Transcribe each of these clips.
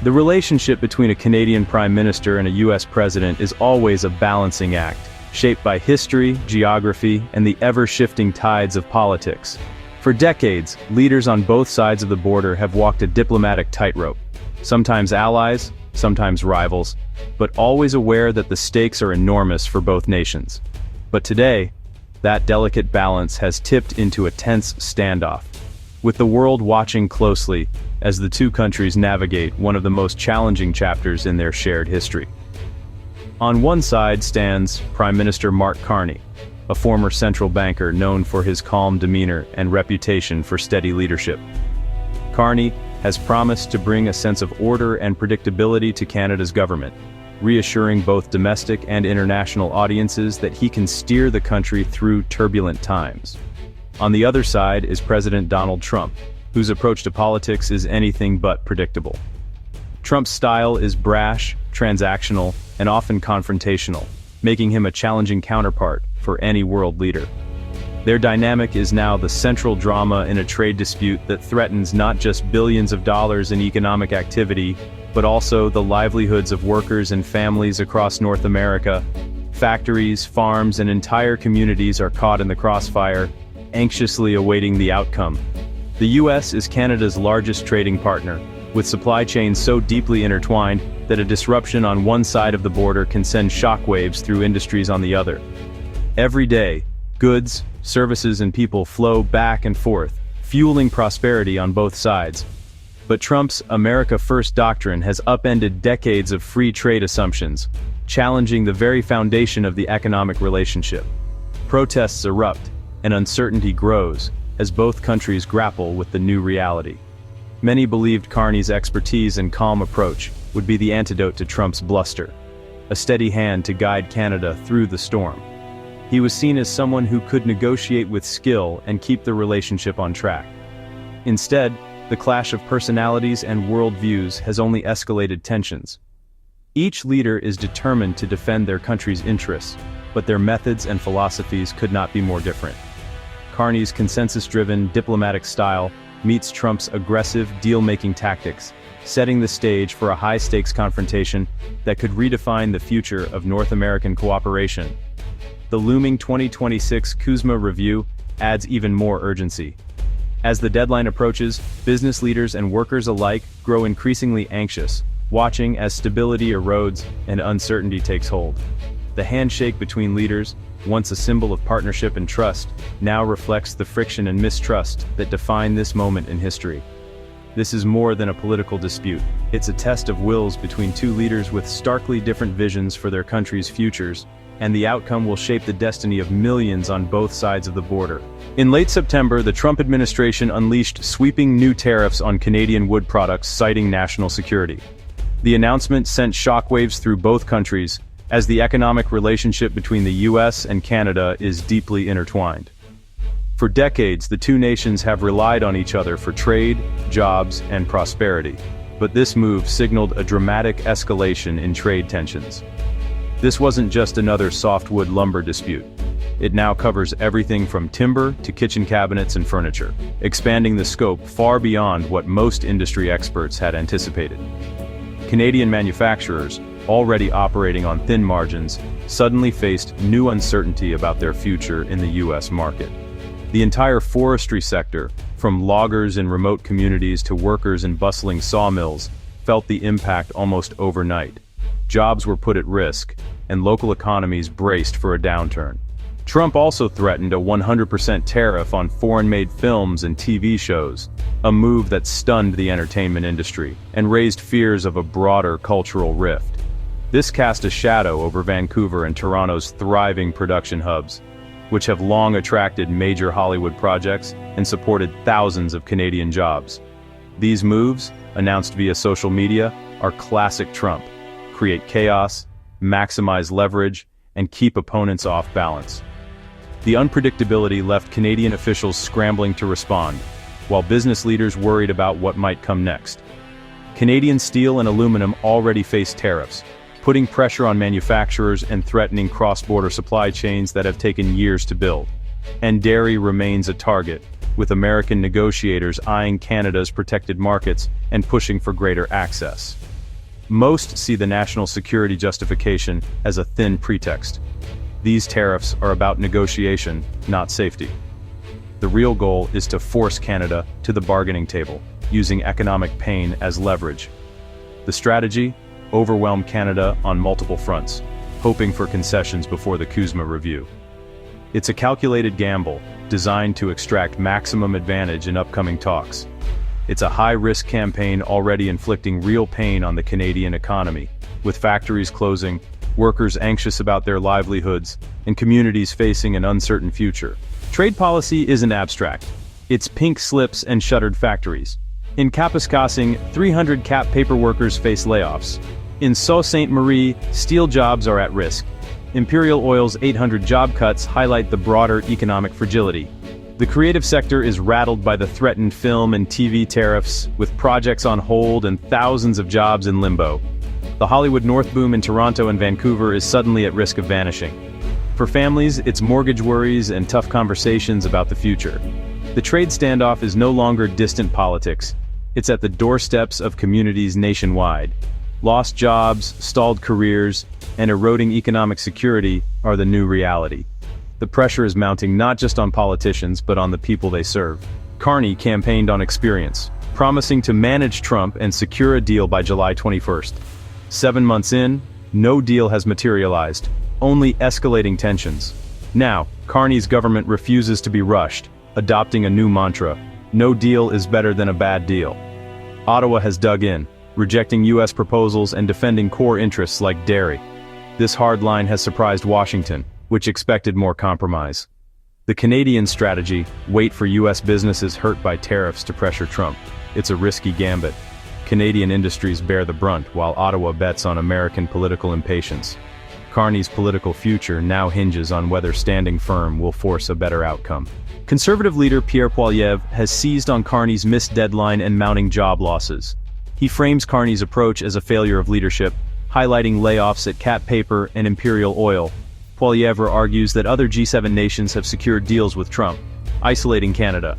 The relationship between a Canadian Prime Minister and a US President is always a balancing act, shaped by history, geography, and the ever-shifting tides of politics. For decades, leaders on both sides of the border have walked a diplomatic tightrope, sometimes allies, sometimes rivals, but always aware that the stakes are enormous for both nations. But today, that delicate balance has tipped into a tense standoff, with the world watching closely as the two countries navigate one of the most challenging chapters in their shared history. On one side stands Prime Minister Mark Carney, a former central banker known for his calm demeanor and reputation for steady leadership. Carney has promised to bring a sense of order and predictability to Canada's government, reassuring both domestic and international audiences that he can steer the country through turbulent times. On the other side is President Donald Trump, whose approach to politics is anything but predictable. Trump's style is brash, transactional, and often confrontational, making him a challenging counterpart for any world leader. Their dynamic is now the central drama in a trade dispute that threatens not just billions of dollars in economic activity, but also the livelihoods of workers and families across North America. Factories, farms, and entire communities are caught in the crossfire, anxiously awaiting the outcome. The US is Canada's largest trading partner, with supply chains so deeply intertwined that a disruption on one side of the border can send shockwaves through industries on the other. Every day, goods, services, and people flow back and forth, fueling prosperity on both sides. But Trump's America First doctrine has upended decades of free trade assumptions, challenging the very foundation of the economic relationship. Protests erupt, and uncertainty grows, as both countries grapple with the new reality. Many believed Carney's expertise and calm approach would be the antidote to Trump's bluster, a steady hand to guide Canada through the storm. He was seen as someone who could negotiate with skill and keep the relationship on track. Instead, the clash of personalities and worldviews has only escalated tensions. Each leader is determined to defend their country's interests, but their methods and philosophies could not be more different. Carney's consensus-driven, diplomatic style meets Trump's aggressive, deal-making tactics, setting the stage for a high-stakes confrontation that could redefine the future of North American cooperation. The looming 2026 CUSMA review adds even more urgency. As the deadline approaches, business leaders and workers alike grow increasingly anxious, watching as stability erodes and uncertainty takes hold. The handshake between leaders, once a symbol of partnership and trust, now reflects the friction and mistrust that define this moment in history. This is more than a political dispute. It's a test of wills between two leaders with starkly different visions for their country's futures, and the outcome will shape the destiny of millions on both sides of the border. In late September, the Trump administration unleashed sweeping new tariffs on Canadian wood products, citing national security. The announcement sent shockwaves through both countries, as the economic relationship between the US and Canada is deeply intertwined. For decades, the two nations have relied on each other for trade, jobs, and prosperity. But this move signaled a dramatic escalation in trade tensions. This wasn't just another softwood lumber dispute. It now covers everything from timber to kitchen cabinets and furniture, expanding the scope far beyond what most industry experts had anticipated. Canadian manufacturers, already operating on thin margins, suddenly faced new uncertainty about their future in the US market. The entire forestry sector, from loggers in remote communities to workers in bustling sawmills, felt the impact almost overnight. Jobs were put at risk, and local economies braced for a downturn. Trump also threatened a 100% tariff on foreign-made films and TV shows, a move that stunned the entertainment industry and raised fears of a broader cultural rift. This cast a shadow over Vancouver and Toronto's thriving production hubs, which have long attracted major Hollywood projects and supported thousands of Canadian jobs. These moves, announced via social media, are classic Trump: create chaos, maximize leverage, and keep opponents off balance. The unpredictability left Canadian officials scrambling to respond, while business leaders worried about what might come next. Canadian steel and aluminum already face tariffs, putting pressure on manufacturers and threatening cross-border supply chains that have taken years to build. And dairy remains a target, with American negotiators eyeing Canada's protected markets and pushing for greater access. Most see the national security justification as a thin pretext. These tariffs are about negotiation, not safety. The real goal is to force Canada to the bargaining table, using economic pain as leverage. The strategy? Overwhelm Canada on multiple fronts, hoping for concessions before the CUSMA review. It's a calculated gamble, designed to extract maximum advantage in upcoming talks. It's a high-risk campaign already inflicting real pain on the Canadian economy, with factories closing, workers anxious about their livelihoods, and communities facing an uncertain future. Trade policy isn't abstract. It's pink slips and shuttered factories. In Kapuskasing, 300 Cap paper workers face layoffs. In Sault Ste. Marie, steel jobs are at risk. Imperial Oil's 800 job cuts highlight the broader economic fragility. The creative sector is rattled by the threatened film and TV tariffs, with projects on hold and thousands of jobs in limbo. The Hollywood North boom in Toronto and Vancouver is suddenly at risk of vanishing. For families, it's mortgage worries and tough conversations about the future. The trade standoff is no longer distant politics. It's at the doorsteps of communities nationwide. Lost jobs, stalled careers, and eroding economic security are the new reality. The pressure is mounting not just on politicians, but on the people they serve. Carney campaigned on experience, promising to manage Trump and secure a deal by July 21st. 7 months in, no deal has materialized, only escalating tensions. Now, Carney's government refuses to be rushed, adopting a new mantra: no deal is better than a bad deal. Ottawa has dug in, rejecting U.S. proposals and defending core interests like dairy. This hard line has surprised Washington, which expected more compromise. The Canadian strategy: wait for U.S. businesses hurt by tariffs to pressure Trump. It's a risky gambit. Canadian industries bear the brunt, while Ottawa bets on American political impatience. Carney's political future now hinges on whether standing firm will force a better outcome. Conservative leader Pierre Poilievre has seized on Carney's missed deadline and mounting job losses. He frames Carney's approach as a failure of leadership, highlighting layoffs at Cap Paper and Imperial Oil. Poilievre argues that other G7 nations have secured deals with Trump, isolating Canada.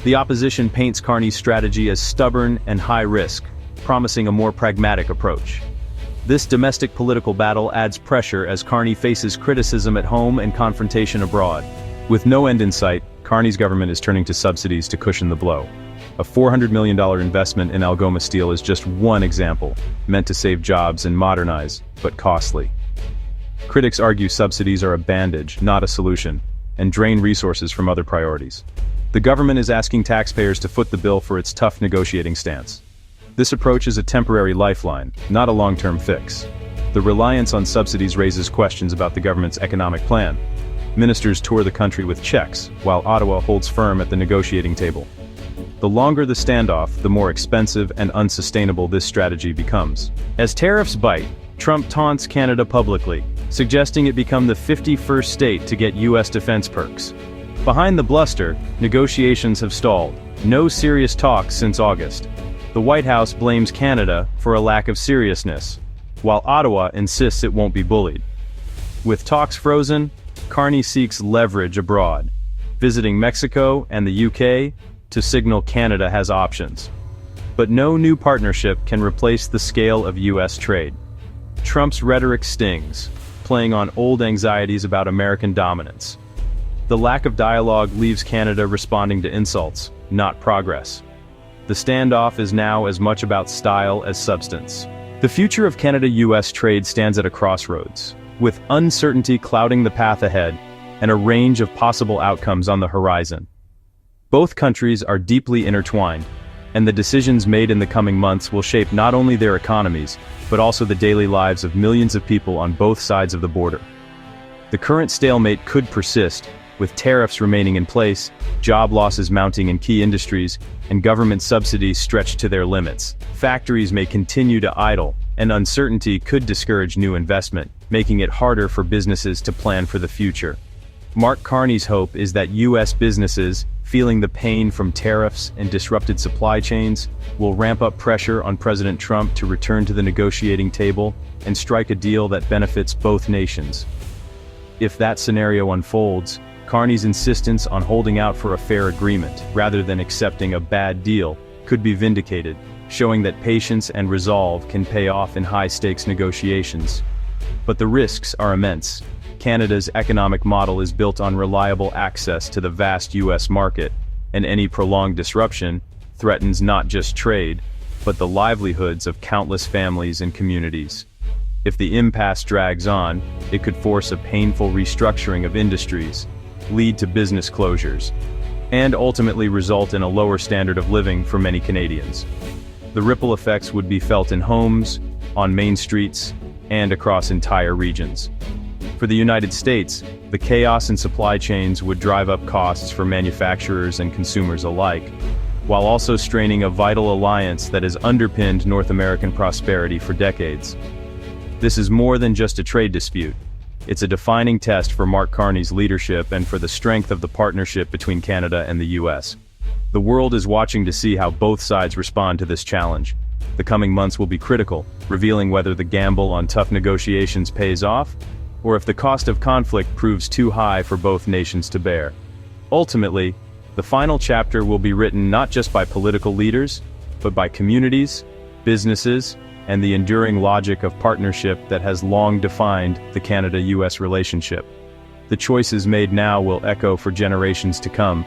The opposition paints Carney's strategy as stubborn and high risk, promising a more pragmatic approach. This domestic political battle adds pressure as Carney faces criticism at home and confrontation abroad. With no end in sight, Carney's government is turning to subsidies to cushion the blow. A $400 million investment in Algoma Steel is just one example, meant to save jobs and modernize, but costly. Critics argue subsidies are a bandage, not a solution, and drain resources from other priorities. The government is asking taxpayers to foot the bill for its tough negotiating stance. This approach is a temporary lifeline, not a long-term fix. The reliance on subsidies raises questions about the government's economic plan. Ministers tour the country with checks, while Ottawa holds firm at the negotiating table. The longer the standoff, the more expensive and unsustainable this strategy becomes. As tariffs bite, Trump taunts Canada publicly, suggesting it become the 51st state to get U.S. defense perks. Behind the bluster, negotiations have stalled. No serious talks since August. The White House blames Canada for a lack of seriousness, while Ottawa insists it won't be bullied. With talks frozen, Carney seeks leverage abroad, visiting Mexico and the UK to signal Canada has options. But no new partnership can replace the scale of U.S. trade. Trump's rhetoric stings, playing on old anxieties about American dominance. The lack of dialogue leaves Canada responding to insults, not progress. The standoff is now as much about style as substance. The future of Canada-US trade stands at a crossroads, with uncertainty clouding the path ahead and a range of possible outcomes on the horizon. Both countries are deeply intertwined, and the decisions made in the coming months will shape not only their economies, but also the daily lives of millions of people on both sides of the border. The current stalemate could persist, with tariffs remaining in place, job losses mounting in key industries, and government subsidies stretched to their limits. Factories may continue to idle, and uncertainty could discourage new investment, making it harder for businesses to plan for the future. Mark Carney's hope is that U.S. businesses, feeling the pain from tariffs and disrupted supply chains, will ramp up pressure on President Trump to return to the negotiating table and strike a deal that benefits both nations. If that scenario unfolds, Carney's insistence on holding out for a fair agreement, rather than accepting a bad deal, could be vindicated, showing that patience and resolve can pay off in high-stakes negotiations. But the risks are immense. Canada's economic model is built on reliable access to the vast U.S. market, and any prolonged disruption threatens not just trade, but the livelihoods of countless families and communities. If the impasse drags on, it could force a painful restructuring of industries, lead to business closures, and ultimately result in a lower standard of living for many Canadians. The ripple effects would be felt in homes, on main streets, and across entire regions. For the United States, the chaos in supply chains would drive up costs for manufacturers and consumers alike, while also straining a vital alliance that has underpinned North American prosperity for decades. This is more than just a trade dispute. It's a defining test for Mark Carney's leadership and for the strength of the partnership between Canada and the U.S. The world is watching to see how both sides respond to this challenge. The coming months will be critical, revealing whether the gamble on tough negotiations pays off, or if the cost of conflict proves too high for both nations to bear. Ultimately, the final chapter will be written not just by political leaders, but by communities, businesses, and the enduring logic of partnership that has long defined the Canada-US relationship. The choices made now will echo for generations to come,